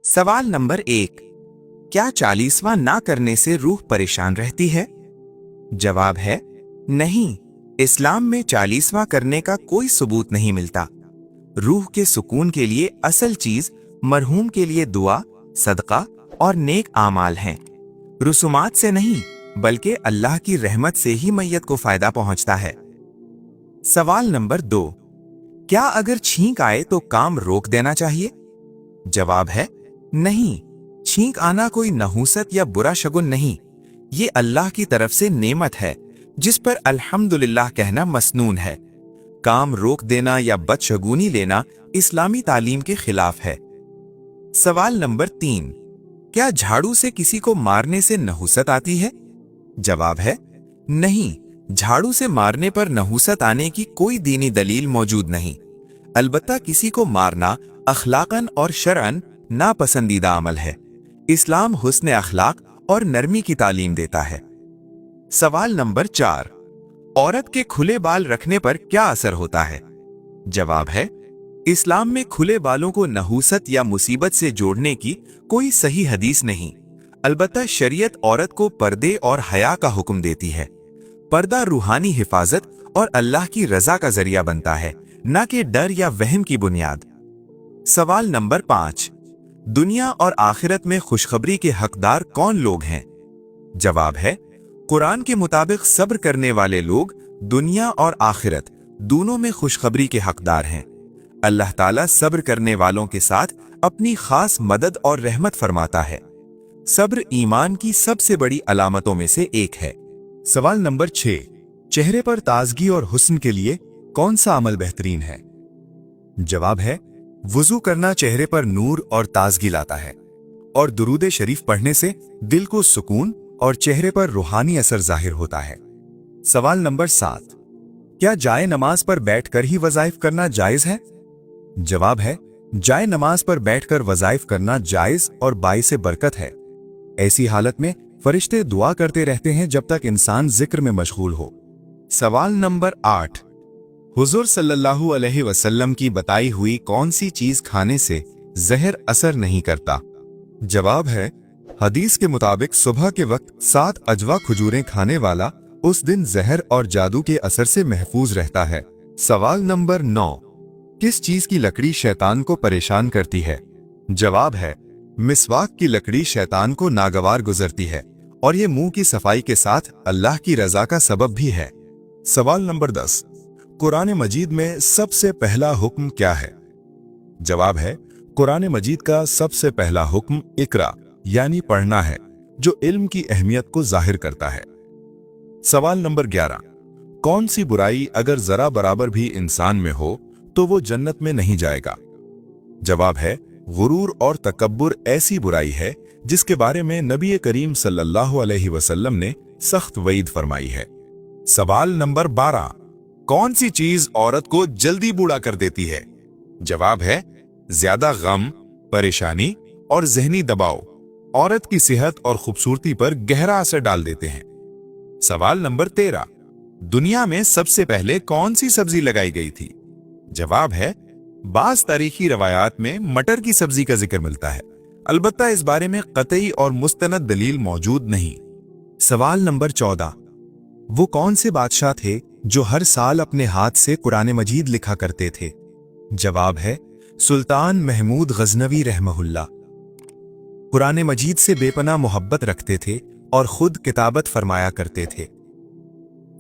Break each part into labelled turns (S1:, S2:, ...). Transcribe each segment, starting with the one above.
S1: सवाल नंबर 1। क्या 40वां ना करने से रूह परेशान रहती है? जवाब है नहीं। इस्लाम में 40वां करने का कोई सबूत नहीं मिलता। रूह के सुकून के लिए असल चीज मरहूम के लिए दुआ, सदका और नेक आमाल हैं। रुसूमात से नहीं, बल्कि अल्लाह की रहमत से ही मैयत को फायदा पहुंचता है। सवाल नंबर 2। क्या अगर छींक आए तो काम रोक देना चाहिए? जवाब है नहीं। छींक आना कोई नहूसत या बुरा शगुन नहीं, ये अल्लाह की तरफ से नेमत है जिस पर अल्हम्दुलिल्लाह कहना मसनून है। काम रोक देना या बदशगुनी लेना इस्लामी तालीम के खिलाफ है। सवाल नंबर 3। क्या झाड़ू से किसी को मारने से नहूसत आती है? जवाब है नहीं। झाड़ू से मारने पर नहूसत आने की कोई दीनी दलील मौजूद नहीं। अलबत्ता किसी को मारना अखलाकन और शरअन नापसंदीदा अमल है। इस्लाम हुस्न अखलाक और नरमी की तालीम देता है। सवाल नंबर 4। औरत के खुले बाल रखने पर क्या असर होता है? जवाब है इस्लाम में खुले बालों को नहूसत या मुसीबत से जोड़ने की कोई सही हदीस नहीं। अलबत्ता शरीयत औरत को पर्दे और हया का हुक्म देती है। पर्दा रूहानी हिफाजत और अल्लाह की रजा का जरिया बनता है, न कि डर या वहम की बुनियाद। सवाल नंबर 5। दुनिया और आखिरत में खुशखबरी के हकदार कौन लोग हैं? जवाब है कुरान के मुताबिक सब्र करने वाले लोग दुनिया और आखिरत दोनों में खुशखबरी के हकदार हैं। अल्लाह ताला सब्र करने वालों के साथ अपनी खास मदद और रहमत फरमाता है। सब्र ईमान की सबसे बड़ी अलामतों में से एक है।
S2: सवाल नंबर 6। चेहरे पर ताजगी और हुस्न के लिए कौन सा अमल बेहतरीन है? जवाब है वुजू करना चेहरे पर नूर और ताजगी लाता है, और दुरूद शरीफ पढ़ने से दिल को सुकून और चेहरे पर रूहानी असर जाहिर होता है। सवाल नंबर 7। क्या जाए नमाज पर बैठकर ही वज़ाइफ करना जायज है? जवाब है जाए नमाज पर बैठकर वज़ाइफ करना जायज और बाइसे बरकत है। ऐसी हालत में फरिश्ते दुआ करते रहते हैं जब तक इंसान जिक्र में मशगूल हो। सवाल नंबर 8। हुजूर सल्लल्लाहु अलैहि वसल्लम की बताई हुई कौन सी चीज खाने से जहर असर नहीं करता? जवाब है हदीस के मुताबिक सुबह के वक्त 7 अजवा खजूरें खाने वाला उस दिन जहर और जादू के असर से महफूज रहता है। सवाल नंबर 9। किस चीज की लकड़ी शैतान को परेशान करती है? जवाब है मिसवाक की लकड़ी शैतान को नागवार गुजरती है, और ये मुंह की सफाई के साथ अल्लाह की रजा का सबब भी है। सवाल नंबर 10। कुरान मजीद में सबसे पहला हुक्म क्या है? जवाब है कुरान मजीद का सबसे पहला हुक्म इकरा यानी पढ़ना है, जो इल्म की अहमियत को जाहिर करता है। सवाल नंबर 11। कौन सी बुराई अगर जरा बराबर भी इंसान में हो तो वो जन्नत में नहीं जाएगा? जवाब है गुरूर और तकब्बुर ऐसी बुराई है जिसके बारे में नबी करीम सल्लल्लाहु अलैहि वसल्लम ने सख्त वईद फरमाई है। सवाल नंबर 12। कौन सी चीज औरत को जल्दी बूढ़ा कर देती है? जवाब है ज्यादा गम, परेशानी और जहनी दबाव औरत की सेहत और खूबसूरती पर गहरा असर डाल देते हैं। सवाल नंबर 13। दुनिया में सबसे पहले कौन सी सब्जी लगाई गई थी? जवाब है बास तारीखी रवायात में मटर की सब्जी का जिक्र मिलता है, अलबत्ता इस बारे में कतई और मुस्तनद दलील मौजूद नहीं। सवाल नंबर 14। वो कौन से बादशाह थे जो हर साल अपने हाथ से कुरान मजीद लिखा करते थे? जवाब है सुल्तान महमूद गजनवी रहमहुल्लाह। कुरान मजीद से बेपनाह मोहब्बत रखते थे और खुद किताबत फरमाया करते थे।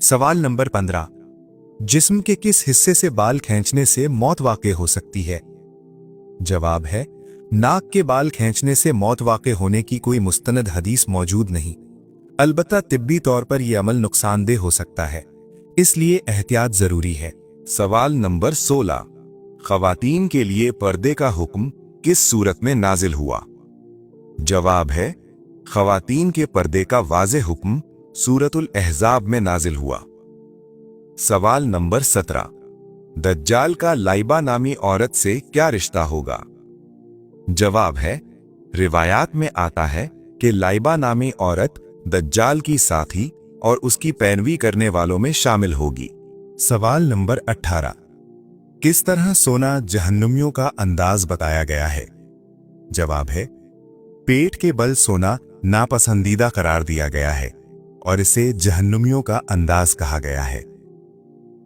S2: सवाल नंबर 15। जिस्म के किस हिस्से से बाल खींचने से मौत वाक़े हो सकती है? जवाब है नाक के बाल खींचने से मौत वाक़े होने की कोई मुस्तनद हदीस मौजूद नहीं, अलबत्ता तिब्बी तौर पर यह अमल नुकसानदेह हो सकता है, इसलिए एहतियात जरूरी है। सवाल नंबर 16। ख़वातीन के लिए पर्दे का हुक्म किस सूरत में नाजिल हुआ? जवाब है ख़वातीन के पर्दे का वाज़ेह हुक्म सूरतुल अहज़ाब में नाजिल हुआ। सवाल नंबर 17। दज्जाल का लाइबा नामी औरत से क्या रिश्ता होगा? जवाब है रिवायात में आता है कि लाइबा नामी औरत दज्जाल की साथी और उसकी पैरवी करने वालों में शामिल होगी। सवाल नंबर 18। किस तरह सोना जहन्नुमियों का अंदाज बताया गया है? जवाब है पेट के बल सोना नापसंदीदा करार दिया गया है और इसे जहन्नुमियों का अंदाज कहा गया है।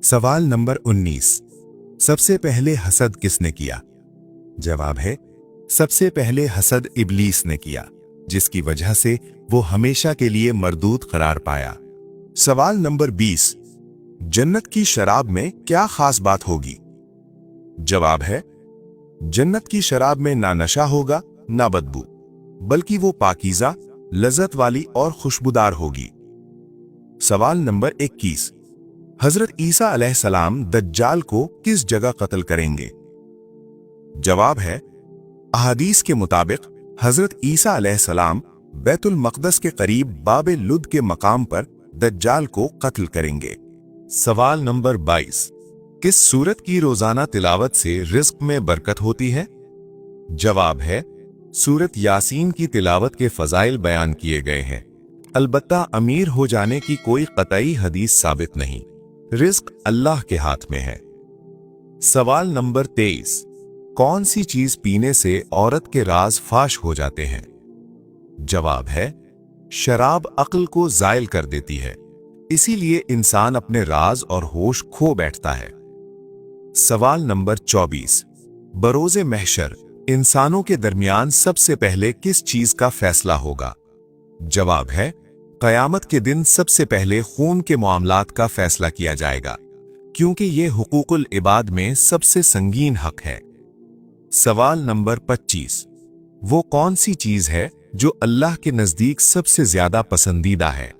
S2: सवाल नंबर 19, सबसे पहले हसद किसने किया? जवाब है सबसे पहले हसद इब्लीस ने किया, जिसकी वजह से वो हमेशा के लिए मरदूद करार पाया। सवाल नंबर 20, जन्नत की शराब में क्या खास बात होगी? जवाब है जन्नत की शराब में ना नशा होगा ना बदबू, बल्कि वो पाकीज़ा, लज़्ज़त वाली और खुशबूदार होगी। सवाल नंबर 21, हजरत ईसा अलैहिस्सलाम दज्जाल को किस जगह कत्ल करेंगे? जवाब है अहादीस के मुताबिक हजरत ईसा अलैहिस्सलाम बैतुल मक़दस के करीब बाबे लुद के मकाम पर दज्जाल को कत्ल करेंगे। सवाल नंबर 22, किस सूरत की रोजाना तिलावत से रिज़्क में बरकत होती है? जवाब है सूरत यासीन की तिलावत के फजाइल बयान किए गए हैं। अलबत्ता अमीर हो जाने की कोई कतई हदीस साबित नहीं, रिज़्क अल्लाह के हाथ में है। सवाल नंबर 23, कौन सी चीज पीने से औरत के राज फाश हो जाते हैं? जवाब है शराब अक्ल को जायल कर देती है, इसीलिए इंसान अपने राज और होश खो बैठता है। सवाल नंबर 24, बरोज़े महशर इंसानों के दरमियान सबसे पहले किस चीज का फैसला होगा? जवाब है क़यामत के दिन सबसे पहले खून के मामलात का फैसला किया जाएगा, क्योंकि ये हुकूकुल इबाद में सबसे संगीन हक है। सवाल नंबर 25, वो कौन सी चीज है जो अल्लाह के नजदीक सबसे ज्यादा पसंदीदा है?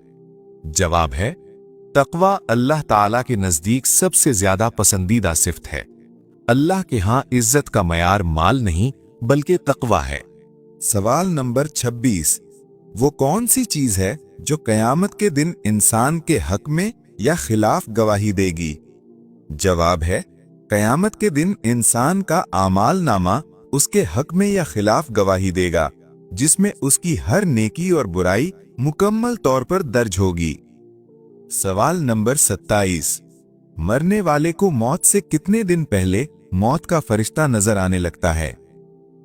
S2: जवाब है तक़वा अल्लाह ताला के नजदीक सबसे ज्यादा पसंदीदा सिफ्त है। अल्लाह के यहां इज्जत का मयार माल नहीं बल्कि तक़वा है। सवाल नंबर 26, वो कौन सी चीज है जो क़यामत के दिन इंसान के हक में या खिलाफ गवाही देगी? जवाब है क़यामत के दिन इंसान का आमाल नामा उसके हक में या खिलाफ गवाही देगा, जिसमें उसकी हर नेकी और बुराई मुकम्मल तौर पर दर्ज होगी। सवाल नंबर 27, मरने वाले को मौत से कितने दिन पहले मौत का फरिश्ता नजर आने लगता है?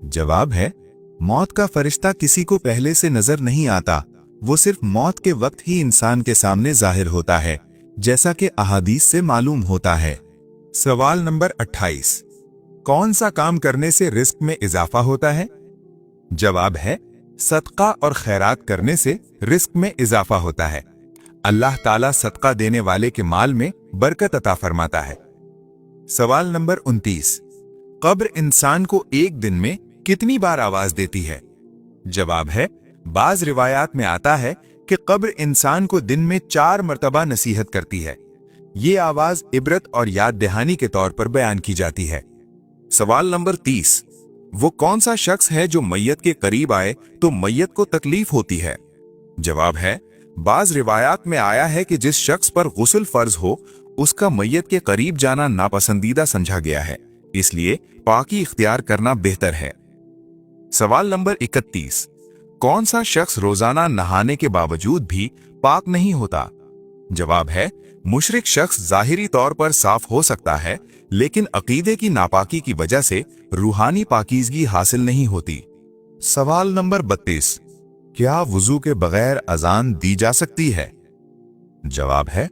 S2: जवाब है मौत का फरिश्ता किसी को पहले से नजर नहीं आता, वो सिर्फ मौत के वक्त ही इंसान के सामने जाहिर होता है, जैसा कि अहादीस से मालूम होता है। सवाल नंबर 28, कौन सा काम करने से रिस्क में इजाफा होता है? जवाब है सदका और खैरात करने से रिस्क में इजाफा होता है। अल्लाह ताला सदका देने वाले के माल में बरकत अता फरमाता है। सवाल नंबर 29, कब्र इंसान को एक दिन में कितनी बार आवाज देती है? जवाब है बाज रिवायात में आता है कि कब्र इंसान को दिन में 4 मरतबा नसीहत करती है। ये आवाज इबरत और याद दहानी के तौर पर बयान की जाती है। सवाल नंबर 30, वो कौन सा शख्स है जो मैयत के करीब आए तो मैयत को तकलीफ होती है? जवाब है बाज रिवायात में आया है कि जिस शख्स पर गुस्ल फर्ज हो उसका मैयत के करीब जाना नापसंदीदा समझा गया है, इसलिए पाकी इख्तियार करना बेहतर है। सवाल नंबर 31, कौन सा शख्स रोजाना नहाने के बावजूद भी पाक नहीं होता? जवाब है मुशरिक शख्स जाहिरी तौर पर साफ हो सकता है, लेकिन अकीदे की नापाकी की वजह से रूहानी पाकीज़गी हासिल नहीं होती। सवाल नंबर 32, क्या वुजू के बगैर अजान दी जा सकती है? जवाब है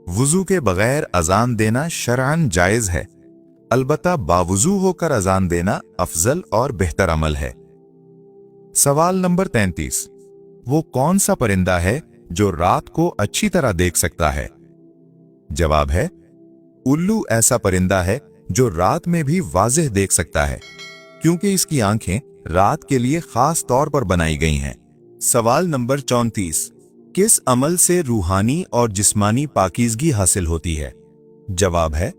S2: वुजू के बगैर अजान देना शरअन जायज है, अलबत्ता बावुजू होकर अजान देना अफजल और बेहतर अमल है। सवाल नंबर 33, वो कौन सा परिंदा है जो रात को अच्छी तरह देख सकता है? जवाब है उल्लू ऐसा परिंदा है जो रात में भी वाज़ेह देख सकता है, क्योंकि इसकी आंखें रात के लिए खास तौर पर बनाई गई हैं। सवाल नंबर 34, किस अमल से रूहानी और जिस्मानी पाकीज़गी हासिल होती है? जवाब है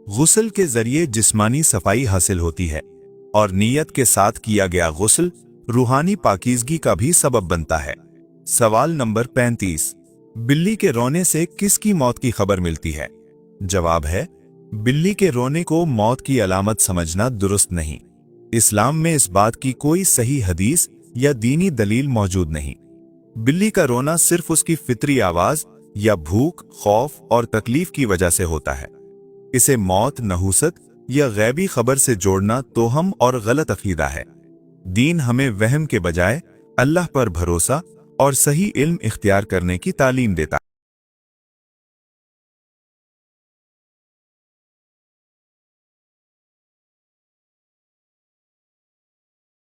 S2: गुस्ल के जरिए जिस्मानी सफाई हासिल होती है और नीयत के साथ किया गया गुस्ल रूहानी पाकीज़गी का भी सबब बनता है। सवाल नंबर 35, बिल्ली के रोने से किसकी मौत की खबर मिलती है? जवाब है बिल्ली के रोने को मौत की अलामत समझना दुरुस्त नहीं। इस्लाम में इस बात की कोई सही हदीस या दीनी दलील मौजूद नहीं। बिल्ली का रोना सिर्फ उसकी फितरी आवाज या भूख, खौफ और तकलीफ की वजह से होता है। इसे मौत, नहूसत या गैबी खबर से जोड़ना तोहम और गलत अकीदा है। دین ہمیں وہم کے بجائے اللہ پر بھروسہ اور صحیح علم اختیار کرنے کی تعلیم دیتا ہے۔